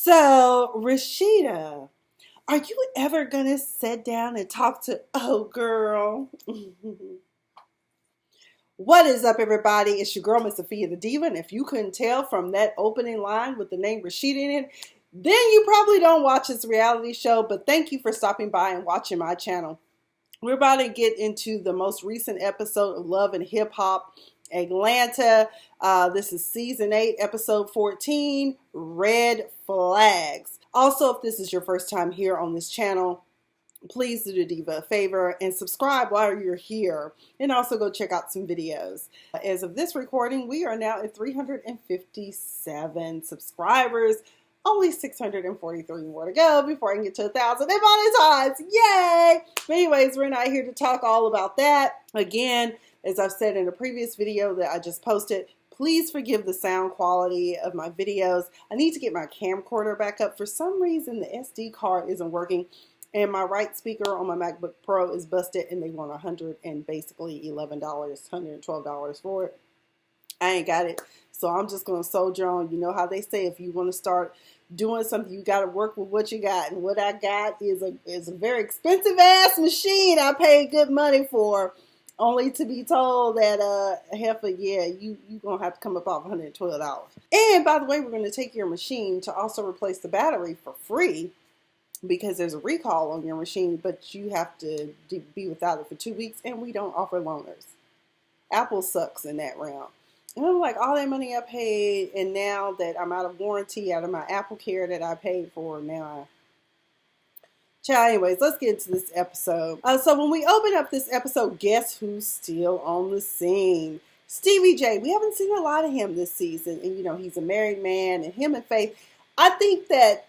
So, Rashida, are you ever gonna sit down and talk to girl? What is up, everybody? It's your girl, Miss Sophia the Diva, and if you couldn't tell from that opening line with the name Rashida in it, then you probably don't watch this reality show, but thank you for stopping by and watching my channel. We're about to get into the most recent episode of Love and Hip Hop Atlanta. This is season 8, episode 14, Red Flags. Also, if this is your first time here on this channel, please do the Diva a favor and subscribe while you're here, and also go check out some videos. As of this recording, we are now at 357 subscribers. Only 643 more to go before I can get to 1,000 and monetize. Yay! But anyways, we're not here to talk all about that. Again, as I've said in a previous video that I just posted, please forgive the sound quality of my videos. I need to get my camcorder back up. For some reason, the SD card isn't working, and my right speaker on my MacBook Pro is busted, and they want $111, $112 for it. I ain't got it, so I'm just going to soldier on. You know how they say, if you want to start doing something, you got to work with what you got, and what I got is a very expensive ass machine I paid good money for, only to be told that you gonna have to come up off $112. And by the way, we're going to take your machine to also replace the battery for free, because there's a recall on your machine, but you have to be without it for 2 weeks, and we don't offer loaners. Apple sucks in that realm. And I'm like, all that money I paid, and now that I'm out of warranty, out of my Apple Care that I paid for, anyways, let's get into this episode. So when we open up this episode, guess who's still on the scene? Stevie J. We haven't seen a lot of him this season, and he's a married man, and him and Faith. I think that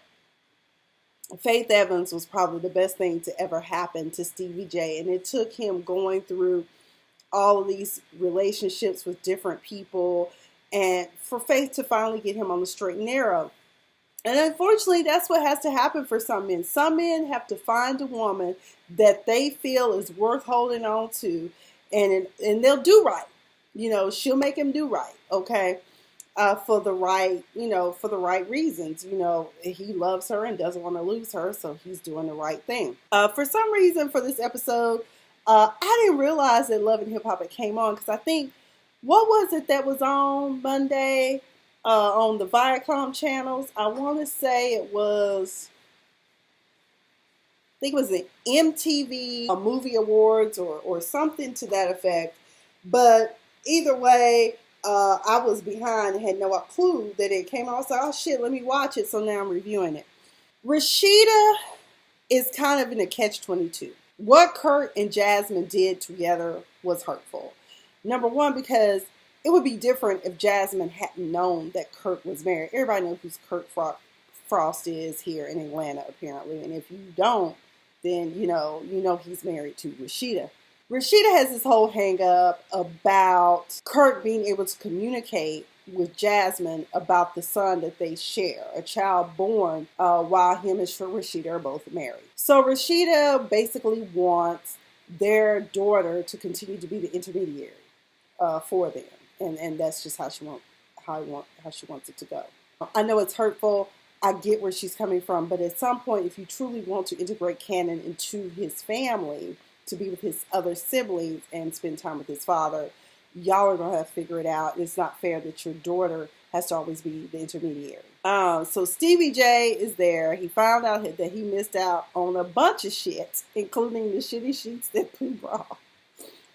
Faith Evans was probably the best thing to ever happen to Stevie J, and it took him going through all of these relationships with different people, and for Faith to finally get him on the straight and narrow. And unfortunately, that's what has to happen for some men. Some men have to find a woman that they feel is worth holding on to, and they'll do right. She'll make him do right, okay? For the right reasons. He loves her and doesn't want to lose her, so he's doing the right thing. For some reason, for this episode, I didn't realize that Love and Hip Hop came on, because I think, what was it that was on Monday on the Viacom channels? I want to say it was, I think it was the MTV Movie Awards or something to that effect. But either way, I was behind and had no clue that it came on. So, oh shit, let me watch it. So now I'm reviewing it. Rashida is kind of in a catch-22. What Kurt and Jasmine did together was hurtful. Number one, because it would be different if Jasmine hadn't known that Kurt was married. Everybody knows who Kurt Frost is here in Atlanta, apparently. And if you don't, then you know he's married to Rashida. Rashida has this whole hang up about Kurt being able to communicate with Jasmine about the son that they share, a child born while him and Rashida are both married. So Rashida basically wants their daughter to continue to be the intermediary for them, and that's just how she wants it to go. I know it's hurtful. I get where she's coming from, but at some point, if you truly want to integrate Cannon into his family, to be with his other siblings and spend time with his father, y'all are going to have to figure it out. It's not fair that your daughter has to always be the intermediary. So Stevie J is there. He found out that he missed out on a bunch of shit, including the shitty sheets that Pooh brought.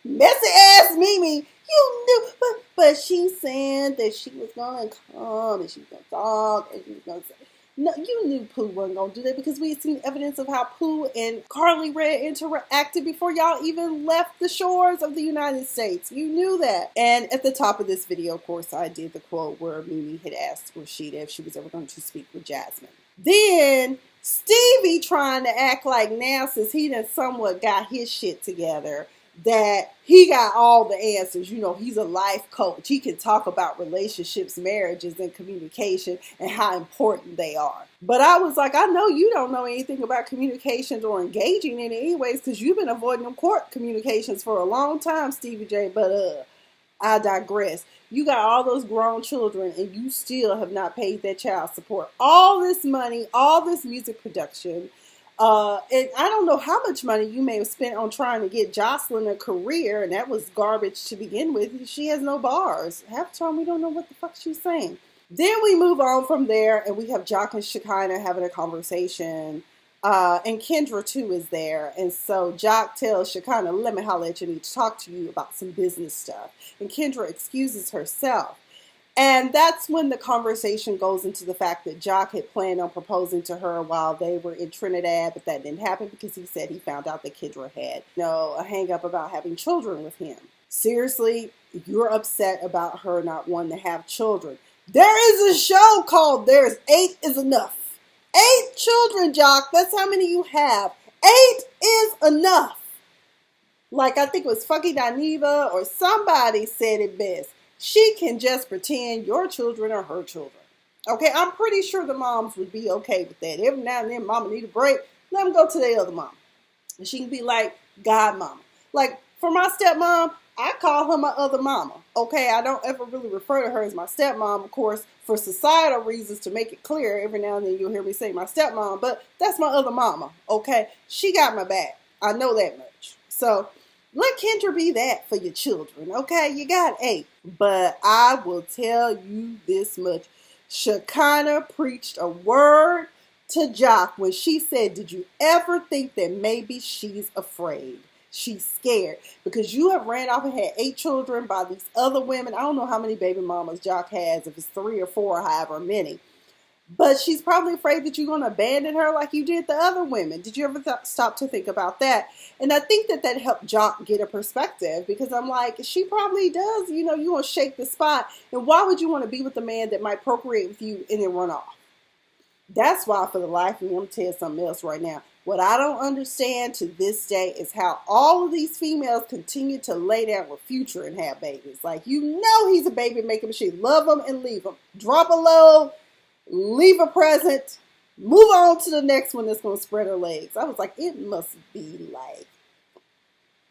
Messy ass Mimi, you knew, but she said that she was going to come and she was going to talk and she was going to say, no, you knew Pooh wasn't going to do that, because we had seen evidence of how Pooh and Carly Red interacted before y'all even left the shores of the United States. You knew that. And at the top of this video, of course, I did the quote where Mimi had asked Rashida if she was ever going to speak with Jasmine. Then Stevie trying to act like now, since he done somewhat got his shit together, that he got all the answers. He's a life coach. He can talk about relationships, marriages, and communication and how important they are. But I was like, I know you don't know anything about communications or engaging in it anyways, because you've been avoiding them court communications for a long time, Stevie J. But I digress. You got all those grown children and you still have not paid that child support. All this money, all this music production. And I don't know how much money you may have spent on trying to get Jocelyn a career, and that was garbage to begin with. She has no bars. Half the time we don't know what the fuck she's saying. Then we move on from there, and we have Jock and Shekinah having a conversation. And Kendra, too, is there. And so Jock tells Shekinah, let me holler at you, I need to talk to you about some business stuff. And Kendra excuses herself. And that's when the conversation goes into the fact that Jock had planned on proposing to her while they were in Trinidad, but that didn't happen because he said he found out that Kendra had, a hang up about having children with him. Seriously, you're upset about her not wanting to have children. There is a show called There's 8 is Enough. 8 children, Jock. That's how many you have. 8 is enough. Like, I think it was Fucky Dineva or somebody said it best. She can just pretend your children are her children. Okay, I'm pretty sure the moms would be okay with that. Every now and then, mama need a break. Let them go to their other mom. And she can be like, God mama. Like, for my stepmom, I call her my other mama. Okay, I don't ever really refer to her as my stepmom, of course, for societal reasons to make it clear. Every now and then you'll hear me say my stepmom, but that's my other mama. Okay, she got my back. I know that much. So let Kendra be that for your children. Okay, you got 8. But I will tell you this much. Shekinah preached a word to Jock when she said, did you ever think that maybe she's afraid? She's scared because you have ran off and had 8 children by these other women. I don't know how many baby mamas Jock has, if it's 3 or 4 or however many. But she's probably afraid that you're going to abandon her like you did the other women. Did you ever stop to think about that? And I think that helped Jock get a perspective because I'm like, she probably does. You want to shake the spot. And why would you want to be with a man that might procreate with you and then run off? That's why for the life of me, I'm going to tell you something else right now. What I don't understand to this day is how all of these females continue to lay down with Future and have babies. Like, he's a baby making machine. Love him and leave him. Drop a load. Leave a present, move on to the next one that's going to spread her legs. I was like, it must be like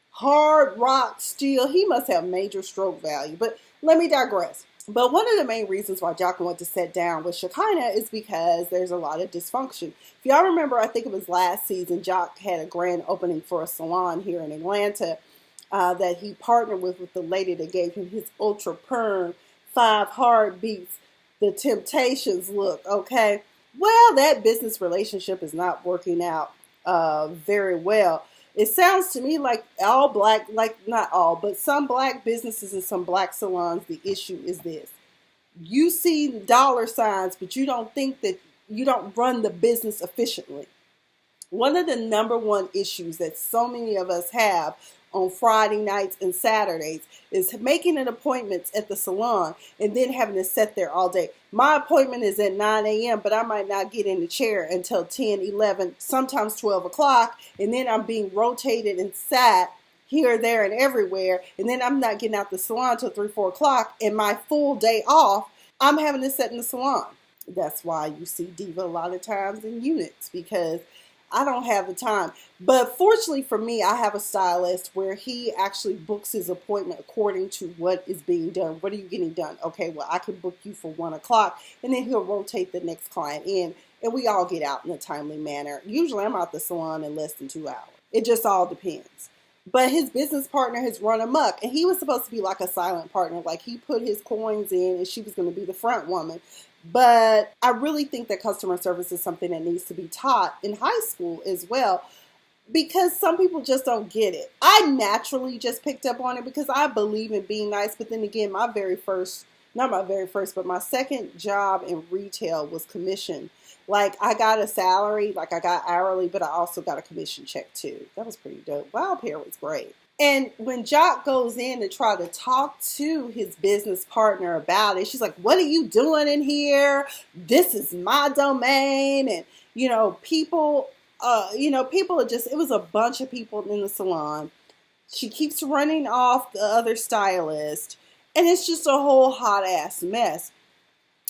hard rock steel. He must have major stroke value. But let me digress. But one of the main reasons why Jock wanted to sit down with Shekinah is because there's a lot of dysfunction. If y'all remember, I think it was last season, Jock had a grand opening for a salon here in Atlanta that he partnered with the lady that gave him his ultra perm 5 heartbeats. The Temptations look, okay? Well, that business relationship is not working out very well. It sounds to me like all black, like not all, but some black businesses and some black salons, the issue is this. You see dollar signs, but you don't think that you don't run the business efficiently. One of the number one issues that so many of us have on Friday nights and Saturdays is making an appointment at the salon and then having to sit there all day. My appointment is at 9 a.m., but I might not get in the chair until 10, 11, sometimes 12 o'clock. And then I'm being rotated and sat here, there, and everywhere. And then I'm not getting out the salon until 3, 4 o'clock. And my full day off, I'm having to sit in the salon. That's why you see Diva a lot of times in units, because I don't have the time. But fortunately for me, I have a stylist where he actually books his appointment according to what is being done. What are you getting done? Okay, well, I can book you for 1 o'clock, and then he'll rotate the next client in, and we all get out in a timely manner. Usually I'm out the salon in less than 2 hours. It just all depends. But his business partner has run amok, and he was supposed to be like a silent partner. Like, he put his coins in, and she was going to be the front woman. But I really think that customer service is something that needs to be taught in high school as well, because some people just don't get it. I naturally just picked up on it because I believe in being nice. But then again, my second job in retail was commission. Like, I got a salary, like I got hourly, but I also got a commission check too. That was pretty dope. Wild Pair was great. And when Jock goes in to try to talk to his business partner about it, she's like, what are you doing in here? This is my domain. And, people are just, it was a bunch of people in the salon. She keeps running off the other stylist. And it's just a whole hot ass mess.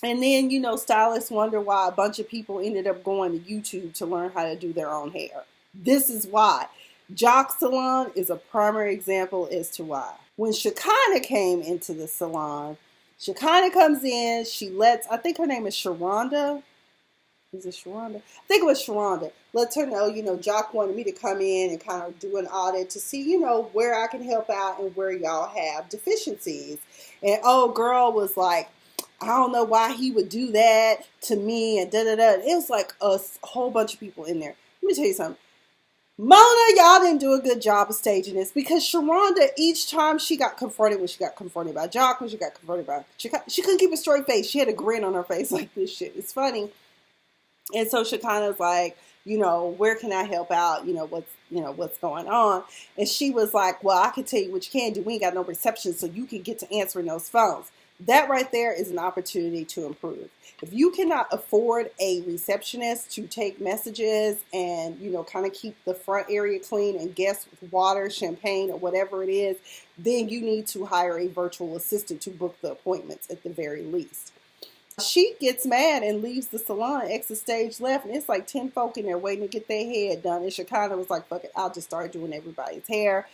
And then, stylists wonder why a bunch of people ended up going to YouTube to learn how to do their own hair. This is why. Jock Salon is a primary example as to why. When Shekinah came into the salon, Shekinah comes in, she lets, I think her name is Sharonda. Is it Sharonda? I think it was Sharonda. Lets her know, Jock wanted me to come in and kind of do an audit to see, where I can help out and where y'all have deficiencies. And old girl was like, I don't know why he would do that to me and da-da-da. It was like a whole bunch of people in there. Let me tell you something. Mona, y'all didn't do a good job of staging this because Sharonda, each time she got confronted, when she got confronted by Jock, when she got confronted by, she couldn't keep a straight face. She had a grin on her face like this shit. It's funny. And so Shekinah's like, where can I help out? What's going on? And she was like, well, I can tell you what you can do. We ain't got no reception, so you can get to answering those phones. That right there is an opportunity to improve. If you cannot afford a receptionist to take messages and, kind of keep the front area clean and guests with water, champagne, or whatever it is, then you need to hire a virtual assistant to book the appointments at the very least. She gets mad and leaves the salon, exit stage left, and it's like 10 folk in there waiting to get their hair done. And Shekinah was like, fuck it, I'll just start doing everybody's hair.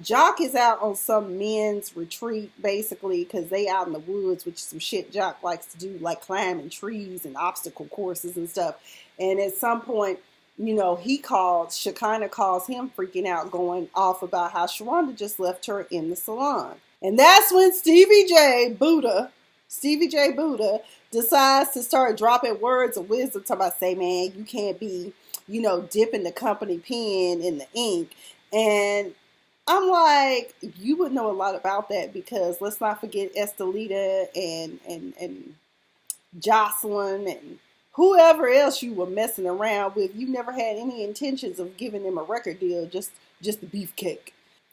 Jock is out on some men's retreat, basically, because they out in the woods, which is some shit Jock likes to do, like climbing trees and obstacle courses and stuff. And at some point, Shekinah calls him freaking out, going off about how Sharonda just left her in the salon. And that's when Stevie J Buddha decides to start dropping words of wisdom, talking about, say, man, you can't be, dipping the company pen in the ink. And I'm like, you would know a lot about that because let's not forget Estelita and Jocelyn and whoever else you were messing around with. You never had any intentions of giving them a record deal, just the beefcake.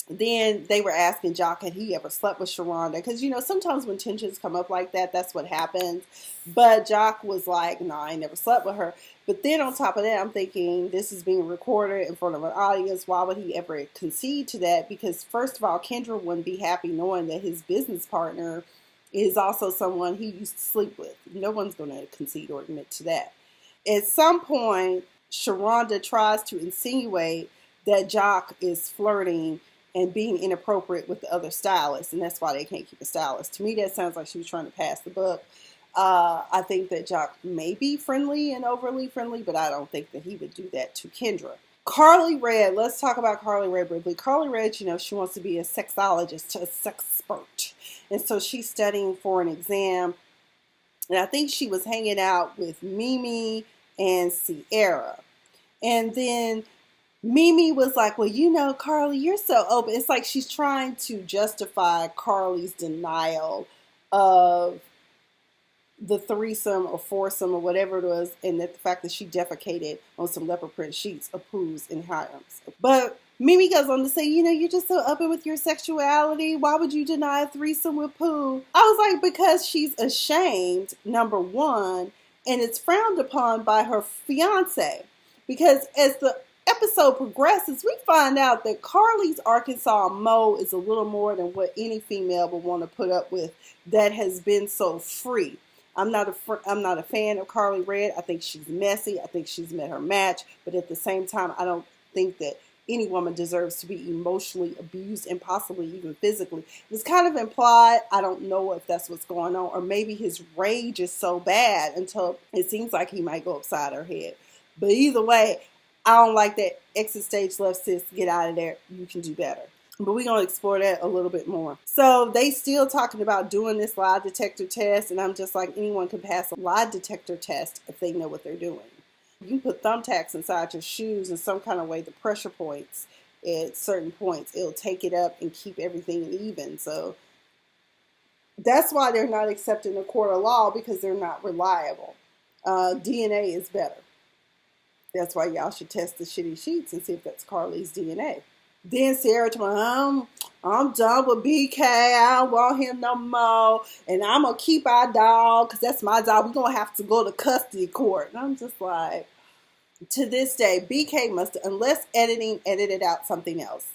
Then they were asking Jock, had he ever slept with Sharonda? Because, sometimes when tensions come up like that, that's what happens. But Jock was like, no, I ain't never slept with her. But then on top of that, I'm thinking this is being recorded in front of an audience. Why would he ever concede to that? Because first of all, Kendra wouldn't be happy knowing that his business partner is also someone he used to sleep with. No one's going to concede or admit to that. At some point, Sharonda tries to insinuate that Jock is flirting and being inappropriate with the other stylists, and that's why they can't keep a stylist. To me, that sounds like she was trying to pass the buck. I think that Jock may be friendly and overly friendly, but I don't think that he would do that to Kendra. Carly Red, let's talk about Carly Red briefly. Carly Red, she wants to be a sexologist, a sexpert, and so she's studying for an exam, and I think she was hanging out with Mimi and Sierra, and then Mimi was like, well, Carly, you're so open. It's like she's trying to justify Carly's denial of the threesome or foursome or whatever it was, and that the fact that she defecated on some leopard print sheets of poos and harems. But Mimi goes on to say, you're just so open with your sexuality. Why would you deny a threesome with poo? I was like, because she's ashamed, number one, and it's frowned upon by her fiance. Because as the episode progresses, we find out that Carly's Arkansas Mo is a little more than what any female would want to put up with that has been so free. I'm not a fan of Carly Red. I think she's messy. I think she's met her match. But at the same time, I don't think that any woman deserves to be emotionally abused and possibly even physically. It's kind of implied. I don't know if that's what's going on. Or maybe his rage is so bad until it seems like he might go upside her head. But either way, I don't like that. Exit stage left, sis. Get out of there. You can do better. But we're going to explore that a little bit more. So they still talking about doing this lie detector test. And I'm just like, anyone can pass a lie detector test if they know what they're doing. You can put thumbtacks inside your shoes in some kind of way. The pressure points at certain points, it'll take it up and keep everything even. So that's why they're not accepting the court of law, because they're not reliable. DNA is better. That's why y'all should test the shitty sheets and see if that's Carly's DNA. Then Sarah told me, I'm done with BK. I don't want him no more. And I'm going to keep our dog because that's my dog. We're going to have to go to custody court. And I'm just like, to this day, BK must, unless editing edited out something else,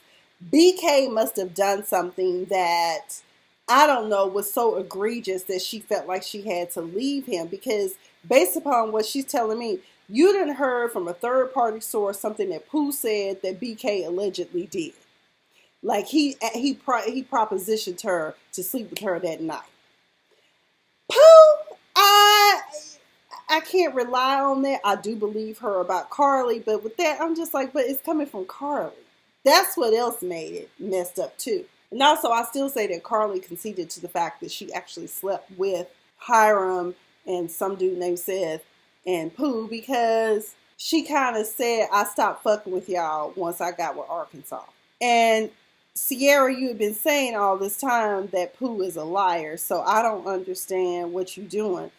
BK must have done something that, I don't know, was so egregious that she felt like she had to leave him. Because based upon what she's telling me, you done heard from a third-party source something that Pooh said that BK allegedly did. Like he propositioned her to sleep with her that night. Pooh, I can't rely on that. I do believe her about Carly, but with that, I'm just like, but it's coming from Carly. That's what else made it messed up too. And also, I still say that Carly conceded to the fact that she actually slept with Hiram and some dude named Seth and Pooh, because she kind of said, I stopped fucking with y'all once I got with Arkansas. And Sierra, you have been saying all this time that Pooh is a liar, so I don't understand what you're doing.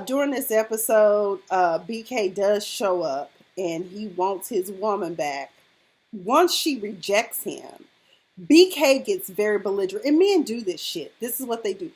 During this episode, BK does show up and he wants his woman back. Once she rejects him, BK gets very belligerent. And men do this shit. This is what they do.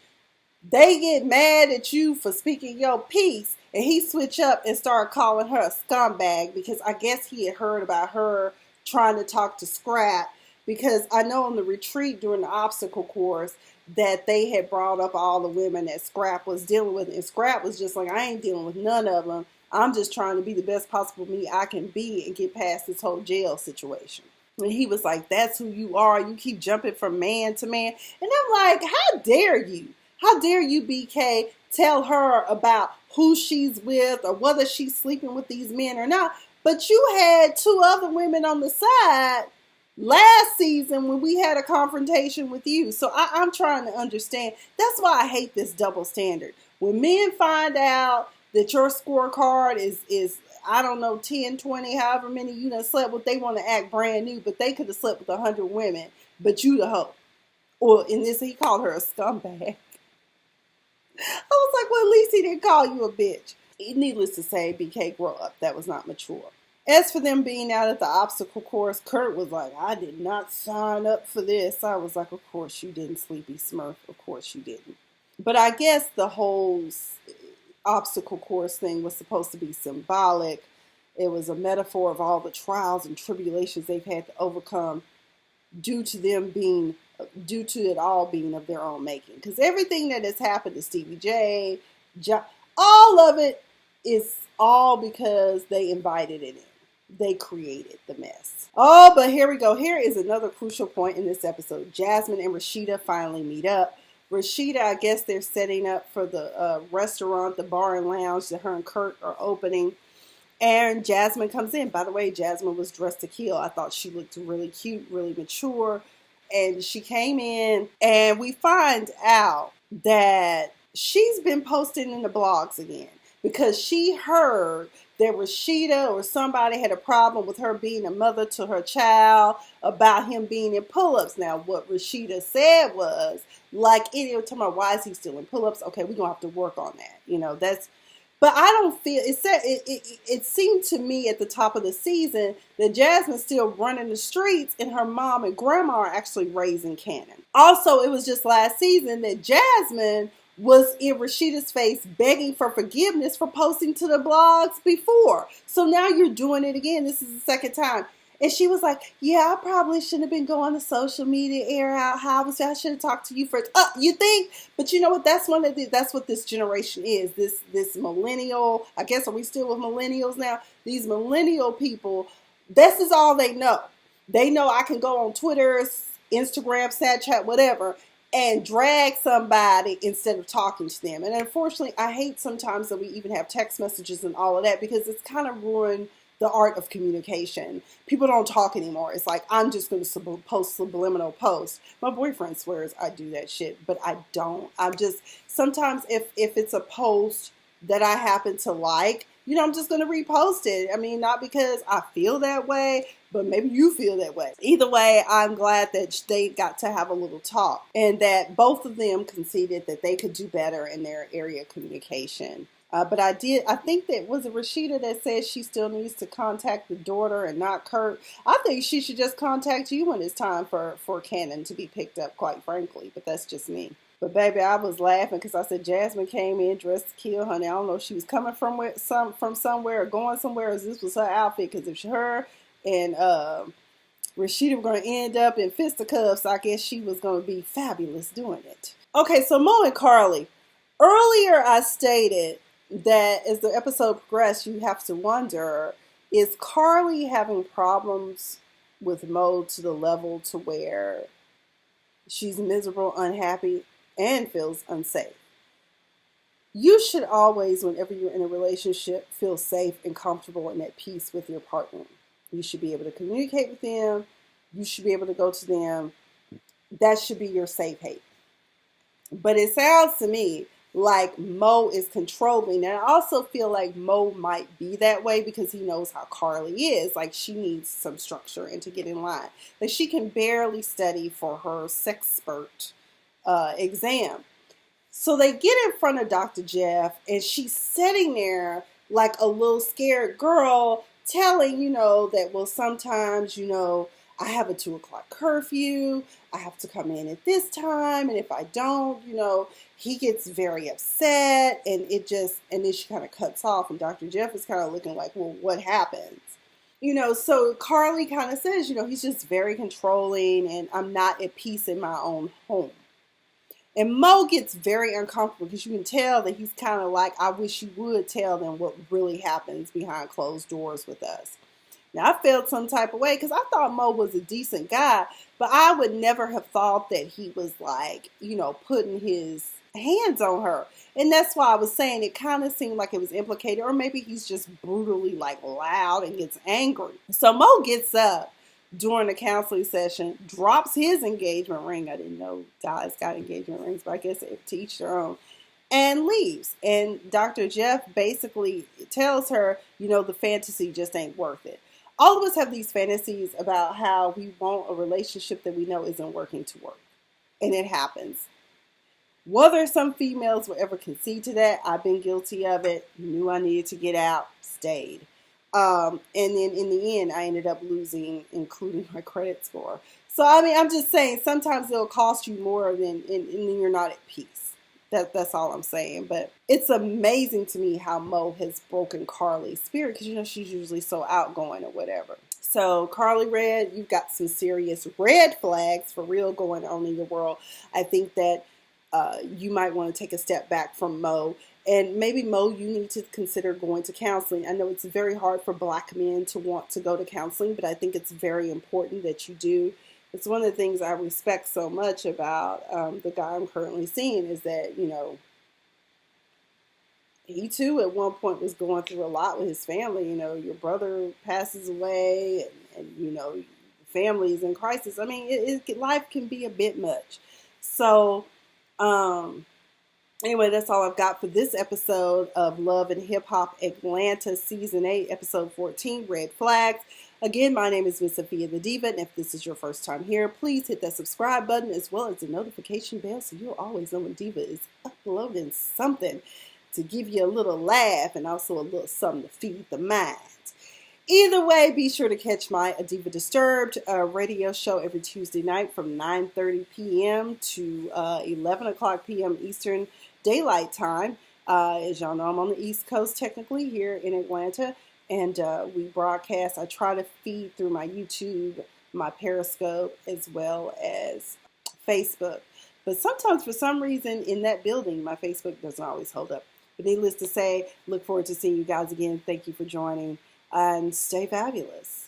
They get mad at you for speaking your piece, and he switch up and start calling her a scumbag because I guess he had heard about her trying to talk to Scrap, because I know on the retreat during the obstacle course that they had brought up all the women that Scrap was dealing with, and Scrap was just like, I ain't dealing with none of them. I'm just trying to be the best possible me I can be and get past this whole jail situation. And he was like, that's who you are. You keep jumping from man to man. And I'm like, how dare you? How dare you, BK, tell her about who she's with or whether she's sleeping with these men or not. But you had two other women on the side last season when we had a confrontation with you. So I'm trying to understand. That's why I hate this double standard. When men find out that your scorecard is I don't know, 10, 20, however many you done slept with, they want to act brand new, but they could have slept with 100 women, but you the hoe. Or in this, he called her a scumbag. I was like, well, at least he didn't call you a bitch. Needless to say, BK, grow up. That was not mature. As for them being out at the obstacle course, Kurt was like, I did not sign up for this. I was like, of course you didn't, Sleepy Smurf. Of course you didn't. But I guess the whole obstacle course thing was supposed to be symbolic. It was a metaphor of all the trials and tribulations they've had to overcome due to it all being of their own making. Because everything that has happened to Stevie J, all of it is all because they invited it in. They created the mess. Oh, but here we go. Here is another crucial point in this episode. Jasmine and Rashida finally meet up. Rashida, I guess they're setting up for the restaurant, the bar and lounge that her and Kurt are opening. And Jasmine comes in. By the way, Jasmine was dressed to kill. I thought she looked really cute, really mature. And she came in, and we find out that she's been posting in the blogs again because she heard that Rashida or somebody had a problem with her being a mother to her child about him being in pull-ups. Now, what Rashida said was, like, idiot, talking about why is he still in pull-ups? Okay, we're going to have to work on that. You know, that's, but I don't feel, it seemed to me at the top of the season that Jasmine's still running the streets and her mom and grandma are actually raising Cannon. Also, it was just last season that Jasmine was in Rashida's face begging for forgiveness for posting to the blogs before. So now you're doing it again. This is the second time. And she was like, yeah, I probably shouldn't have been going to social media, air out how I should have talked to you first. You think? But you know what? That's what this generation is. This millennial, I guess, are we still with millennials now? These millennial people, this is all they know. They know I can go on Twitter, Instagram, Snapchat, whatever, and drag somebody instead of talking to them. And unfortunately, I hate sometimes that we even have text messages and all of that because it's kind of ruined the art of communication. People don't talk anymore. It's like, I'm just going to post subliminal posts. My boyfriend swears I do that shit, but I don't. I'm just, sometimes if it's a post that I happen to like, you know, I'm just going to repost it. I mean, not because I feel that way, but maybe you feel that way. Either way, I'm glad that they got to have a little talk and that both of them conceded that they could do better in their area of communication. But I think that, was it Rashida that said she still needs to contact the daughter and not Kurt? I think she should just contact you when it's time for Cannon to be picked up, quite frankly. But that's just me. But baby, I was laughing because I said Jasmine came in dressed to kill, honey. I don't know if she was coming from somewhere or going somewhere, or this was her outfit. Because if her and Rashida were going to end up in fisticuffs, I guess she was going to be fabulous doing it. Okay, so Mo and Carly. Earlier I stated that as the episode progressed, you have to wonder, is Carly having problems with Mo to the level to where she's miserable, unhappy, and feels unsafe. You should always, whenever you're in a relationship, feel safe and comfortable and at peace with your partner. You should be able to communicate with them. You should be able to go to them. That should be your safe haven. But it sounds to me like Mo is controlling. And I also feel like Mo might be that way because he knows how Carly is. Like, she needs some structure and to get in line. Like, she can barely study for her sexpert exam. So they get in front of Dr. Jeff, and she's sitting there like a little scared girl, telling, that, well, sometimes, I have a 2:00 curfew. I have to come in at this time. And if I don't, he gets very upset. And then she kind of cuts off. And Dr. Jeff is kind of looking like, well, what happens? So Carly kind of says, he's just very controlling and I'm not at peace in my own home. And Mo gets very uncomfortable because you can tell that he's kind of like, I wish you would tell them what really happens behind closed doors with us. Now, I felt some type of way because I thought Mo was a decent guy, but I would never have thought that he was like, putting his hands on her. And that's why I was saying it kind of seemed like it was implicated, or maybe he's just brutally like loud and gets angry. So Mo gets up during the counseling session, drops his engagement ring. I didn't know guys got engagement rings, but I guess to each their own. And leaves. And Dr. Jeff basically tells her, the fantasy just ain't worth it. All of us have these fantasies about how we want a relationship that we know isn't working to work. And it happens. Whether some females will ever concede to that, I've been guilty of it. Knew I needed to get out, stayed. And then in the end, I ended up losing, including my credit score. So, I'm just saying, sometimes it'll cost you more than you're not at peace. That's all I'm saying. But it's amazing to me how Mo has broken Carly's spirit because, she's usually so outgoing or whatever. So, Carly Red, you've got some serious red flags for real going on in your world. I think that you might want to take a step back from Mo. And maybe, Mo, you need to consider going to counseling. I know it's very hard for Black men to want to go to counseling, but I think it's very important that you do. It's one of the things I respect so much about the guy I'm currently seeing is that, he too at one point was going through a lot with his family. Your brother passes away and family is in crisis. Life can be a bit much. So, anyway, that's all I've got for this episode of Love and Hip Hop Atlanta Season 8, Episode 14, Red Flags. Again, my name is Miss Sophia the Diva, and if this is your first time here, please hit that subscribe button as well as the notification bell so you'll always know when Diva is uploading something to give you a little laugh and also a little something to feed the mind. Either way, be sure to catch my A Diva Disturbed radio show every Tuesday night from 9:30 p.m. to 11 o'clock p.m. Eastern Daylight Time. As y'all know, I'm on the East Coast technically here in Atlanta, and we broadcast. I try to feed through my YouTube, my Periscope, as well as Facebook. But sometimes, for some reason, in that building, my Facebook doesn't always hold up. But needless to say, look forward to seeing you guys again. Thank you for joining. And stay fabulous.